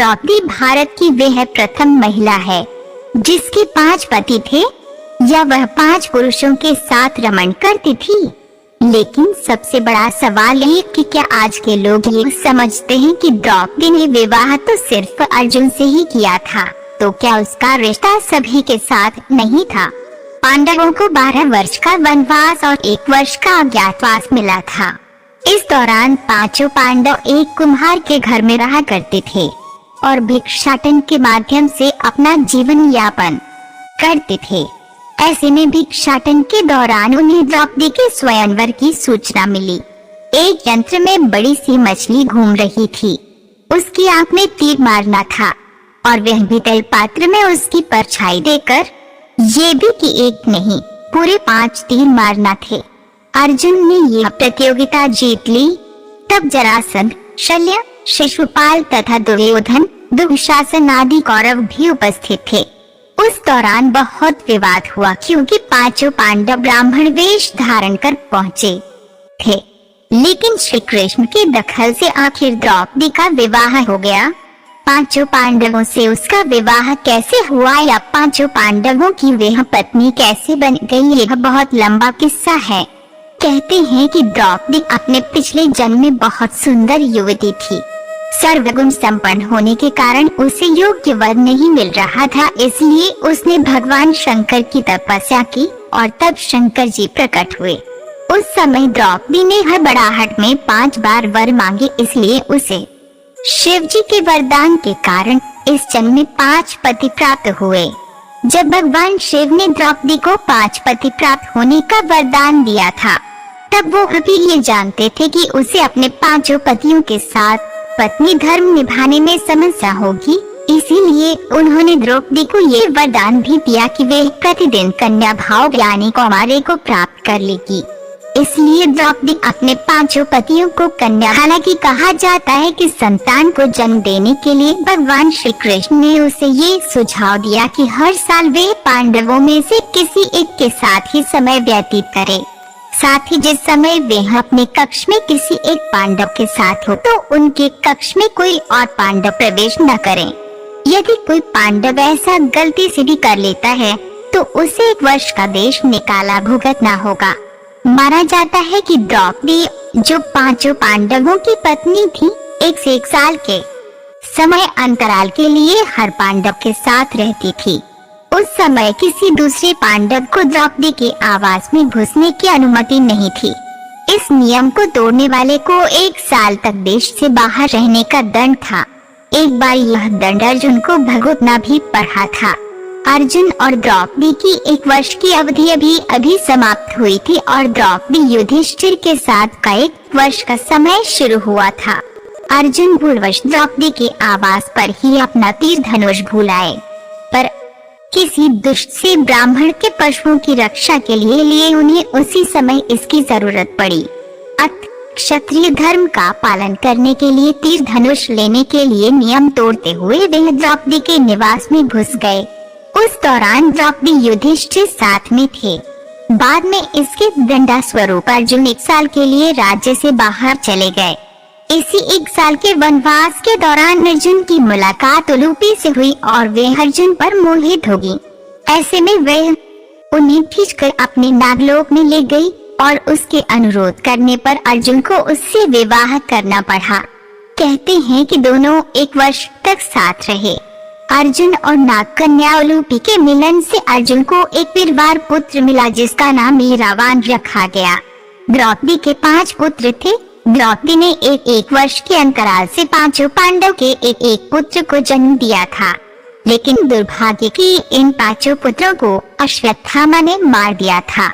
द्रौपदी भारत की वह प्रथम महिला है जिसके 5 पति थे, या वह 5 पुरुषों के साथ रमण करती थी। लेकिन सबसे बड़ा सवाल ये कि क्या आज के लोग ये समझते हैं कि द्रौपदी ने विवाह तो सिर्फ अर्जुन से ही किया था, तो क्या उसका रिश्ता सभी के साथ नहीं था? पांडवों को 12 वर्ष का वनवास और 1 वर्ष का अज्ञातवास मिला था। इस दौरान 5 पांडव एक कुम्हार के घर में रहा करते थे और भिक्षाटन के माध्यम से अपना जीवन यापन करते थे। ऐसे में भिक्षाटन के दौरान उन्हें द्रौपदी के स्वयंवर की सूचना मिली। एक यंत्र में बड़ी सी मछली घूम रही थी, उसकी आंख में तीर मारना था और वह भी तल पात्र में उसकी परछाई देकर ये भी कि एक नहीं पूरे 5 तीर मारना थे। अर्जुन ने यह प्रतियोगिता जीत ली। तब जरासंध, शल्य, शिशुपाल तथा दुर्योधन, दुःशासन आदि कौरव भी उपस्थित थे। उस दौरान बहुत विवाद हुआ क्योंकि 5 पांडव ब्राह्मण वेश धारण कर पहुँचे थे, लेकिन श्री कृष्ण के दखल से आखिर द्रौपदी का विवाह हो गया। 5 पांडवों से उसका विवाह कैसे हुआ या 5 पांडवों की वह पत्नी कैसे बन गई, यह बहुत लंबा किस्सा है। कहते हैं कि द्रौपदी अपने पिछले जन्म में बहुत सुंदर युवती थी। सर्वगुण संपन्न होने के कारण उसे योग्य वर नहीं मिल रहा था, इसलिए उसने भगवान शंकर की तपस्या की और तब शंकर जी प्रकट हुए। उस समय द्रौपदी ने हड़बड़ाहट में 5 बार वर मांगे, इसलिए उसे शिव जी के वरदान के कारण इस जन्म में 5 पति प्राप्त हुए। जब भगवान शिव ने द्रौपदी को 5 पति प्राप्त होने का वरदान दिया था, तब वो अभी ये जानते थे कि उसे अपने 5 पतियों के साथ पत्नी धर्म निभाने में समस्या होगी। इसीलिए उन्होंने द्रौपदी को ये वरदान भी दिया कि वे प्रतिदिन कन्या भाव यानी कौमार्य को प्राप्त कर लेगी। इसलिए द्रौपदी अपने 5 पतियों को कन्या, हालांकि कहा जाता है कि संतान को जन्म देने के लिए भगवान श्री कृष्ण ने उसे ये सुझाव दिया कि हर साल वे पांडवों में से किसी एक के साथ ही समय व्यतीत करे। साथ ही जिस समय वे अपने कक्ष में किसी एक पांडव के साथ हो तो उनके कक्ष में कोई और पांडव प्रवेश न करें। यदि कोई पांडव ऐसा गलती से भी कर लेता है तो उसे 1 वर्ष का देश निकाला भुगतना होगा। माना जाता है कि द्रौपदी जो 5 पांडवों की पत्नी थी, 1 से 1 साल के समय अंतराल के लिए हर पांडव के साथ रहती थी। उस समय किसी दूसरे पांडव को द्रौपदी के आवास में घुसने की अनुमति नहीं थी। इस नियम को तोड़ने वाले को 1 साल तक देश से बाहर रहने का दंड था। एक बार यह दंड अर्जुन को भुगतना भी पड़ा था। अर्जुन और द्रौपदी की 1 वर्ष की अवधि अभी समाप्त हुई थी और द्रौपदी युधिष्ठिर के साथ का 1 वर्ष का समय शुरू हुआ था। अर्जुन भूलवश द्रौपदी के आवास पर ही अपना तीर धनुष भूल आए, पर किसी दुष्ट से ब्राह्मण के पशुओं की रक्षा के लिए उन्हें उसी समय इसकी जरूरत पड़ी। क्षत्रिय धर्म का पालन करने के लिए तीर धनुष लेने के लिए नियम तोड़ते हुए वे द्रौपदी के निवास में घुस गए। उस दौरान द्रौपदी युधिष्ठिर साथ में थे। बाद में इसके दंडा स्वरूप अर्जुन 1 साल के लिए राज्य से बाहर चले गए। इसी 1 साल के वनवास के दौरान अर्जुन की मुलाकात उलूपी से हुई और वे अर्जुन पर मोहित हो गई। ऐसे में वे उन्हें खींचकर अपने नागलोक में ले गई और उसके अनुरोध करने पर अर्जुन को उससे विवाह करना पड़ा। कहते हैं कि दोनों 1 वर्ष तक साथ रहे। अर्जुन और नागकन्या उलूपी के मिलन से अर्जुन को एक वीरवार पुत्र मिला जिसका नाम ईरावान रखा गया। द्रौपदी के 5 पुत्र थे। द्रौपदी ने एक वर्ष के अंतराल से 5 पांडव के एक पुत्र को जन्म दिया था, लेकिन दुर्भाग्य की इन 5 पुत्रों को अश्वत्थामा ने मार दिया था।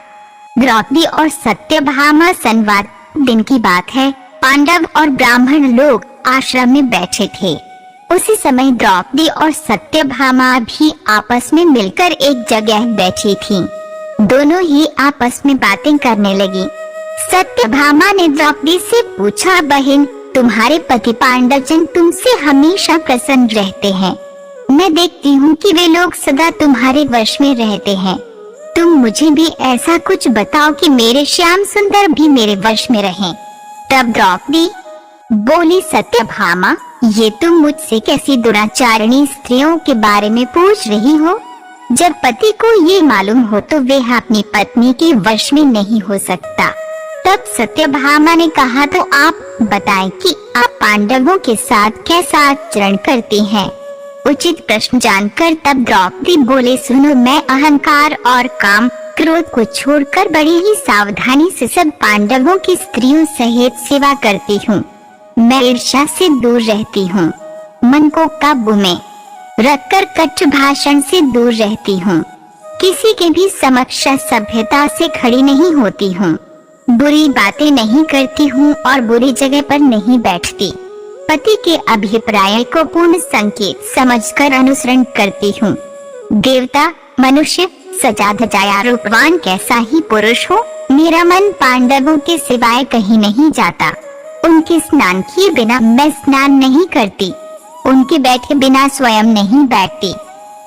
द्रौपदी और सत्यभामा संवाद दिन की बात है। पांडव और ब्राह्मण लोग आश्रम में बैठे थे। उसी समय द्रौपदी और सत्यभामा भी आपस में मिलकर एक जगह बैठी थीं। दोनों ही आपस में बातें करने लगी। सत्यभामा ने द्रौपदी से पूछा, बहन, तुम्हारे पति पांडव जन तुमसे हमेशा प्रसन्न रहते हैं। मैं देखती हूँ कि वे लोग सदा तुम्हारे वश में रहते हैं। तुम मुझे भी ऐसा कुछ बताओ कि मेरे श्याम सुंदर भी मेरे वश में रहें। तब द्रौपदी बोली, सत्यभामा, ये तुम मुझसे कैसी दुराचारणी स्त्रियों के बारे में पूछ रही हो? जब पति को ये मालूम हो तो वह अपनी पत्नी के वश में नहीं हो सकता। तब सत्यभामा ने कहा, तो आप बताएं कि आप पांडवों के साथ कैसा आचरण करते हैं? उचित प्रश्न जानकर तब द्रौपदी बोले, सुनो, मैं अहंकार और काम क्रोध को छोड़कर बड़ी ही सावधानी से सब पांडवों की स्त्रियों सहित सेवा करती हूँ। मैं ईर्ष्या से दूर रहती हूँ, मन को काबू में रखकर कटु भाषण से दूर रहती हूँ, किसी के भी समक्ष सभ्यता से खड़ी नहीं होती हूँ, बुरी बातें नहीं करती हूँ और बुरी जगह पर नहीं बैठती। पति के अभिप्राय को पूर्ण संकेत समझकर अनुसरण करती हूँ। देवता, मनुष्य, सजा धजाया रूपवान कैसा ही पुरुष हो, मेरा मन पांडवों के सिवाय कहीं नहीं जाता। उनके स्नान किए बिना मैं स्नान नहीं करती, उनके बैठे बिना स्वयं नहीं बैठती।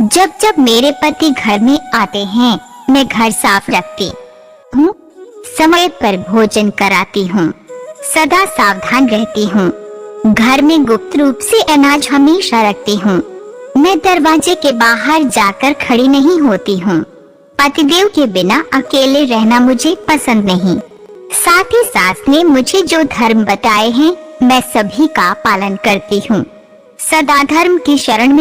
जब जब मेरे पति घर में आते हैं मैं घर साफ रखती हूँ, समय पर भोजन कराती हूँ, सदा सावधान रहती हूँ। घर में गुप्त रूप से अनाज हमेशा रखती हूँ। मैं दरवाजे के बाहर जाकर खड़ी नहीं होती हूँ। पतिदेव के बिना अकेले रहना मुझे पसंद नहीं। साथ ही सास ने मुझे जो धर्म बताए हैं मैं सभी का पालन करती हूँ। सदा धर्म की शरण में